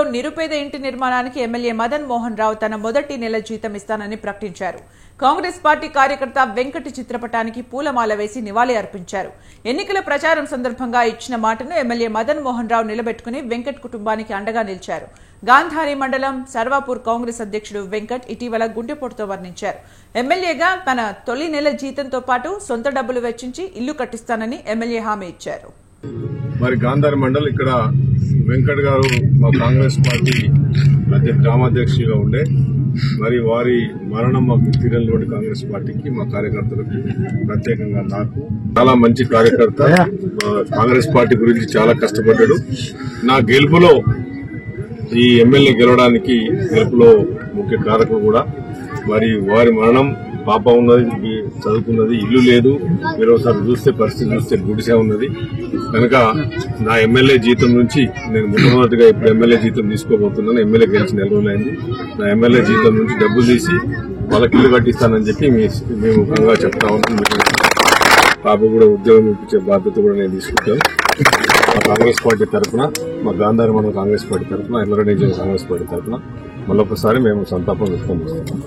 మండలంలో నిరుపేద ఇంటి నిర్మాణానికి ఎమ్మెల్యే మదన్ మోహన్ రావు తన మొదటి నెల జీతం ఇస్తానని ప్రకటించారు. కాంగ్రెస్ పార్టీ కార్యకర్త వెంకట్ చిత్రపటానికి పూలమాల వేసి నివాళి అర్పించారు. ఎన్నికల ప్రచారం సందర్భంగా ఇచ్చిన మాటను ఎమ్మెల్యే మదన్ మోహన్ రావు నిలబెట్టుకుని వెంకట్ కుటుంబానికి అండగా నిలిచారు. గాంధారి మండలం సర్వాపూర్ కాంగ్రెస్ అధ్యక్షుడు వెంకట్ ఇటీవల గుండెపోటుతో వర్ణించారు. ఎమ్మెల్యేగా తన తొలి నెల జీతంతో పాటు సొంత డబ్బులు వెచ్చించి ఇల్లు కట్టిస్తానని ఎమ్మెల్యే హామీ ఇచ్చారు. మరి గాంధారి మండల్ ఇక్కడ వెంకట్ గారు మా కాంగ్రెస్ పార్టీ గ్రామాధ్యక్షుడిగా ఉండే మరి వారి మరణం మా తీరంలోని కాంగ్రెస్ పార్టీకి మా కార్యకర్తలకు ప్రత్యేకంగా నాకు చాలా మంచి కార్యకర్త, కాంగ్రెస్ పార్టీ గురించి చాలా కష్టపడ్డాడు. నా గెలుపులో ఈ ఎమ్మెల్యే గెలుపులో ముఖ్య కారకులు కూడా. మరి వారి మరణం పాప ఉన్నది, చదువుకున్నది, ఇల్లు లేదు. మీరు ఒకసారి చూస్తే పరిస్థితి చూస్తే గుడిసే ఉన్నది. కనుక నా ఎమ్మెల్యే జీతం నుంచి నేను మొట్టమొదటిగా ఇప్పుడు ఎమ్మెల్యే జీతం తీసుకోబోతున్నాను. ఎమ్మెల్యే గెలిచి 4 రోజులైంది. నా ఎమ్మెల్యే జీతం నుంచి డబ్బులు తీసి వాళ్ళకి ఇల్లు కట్టిస్తానని చెప్పి మేము ముఖంగా చెప్తా ఉన్నాం. పాప కూడా ఉద్యోగం ఇప్పించే బాధ్యత కూడా నేను తీసుకుంటాను. మా కాంగ్రెస్ పార్టీ తరఫున, మా గాంధారి మండలం కాంగ్రెస్ పార్టీ తరఫున, ఎల్లరెడ్డి కాంగ్రెస్ పార్టీ తరఫున మళ్ళొకసారి మేము సంతాపం వ్యక్తం చేస్తాం.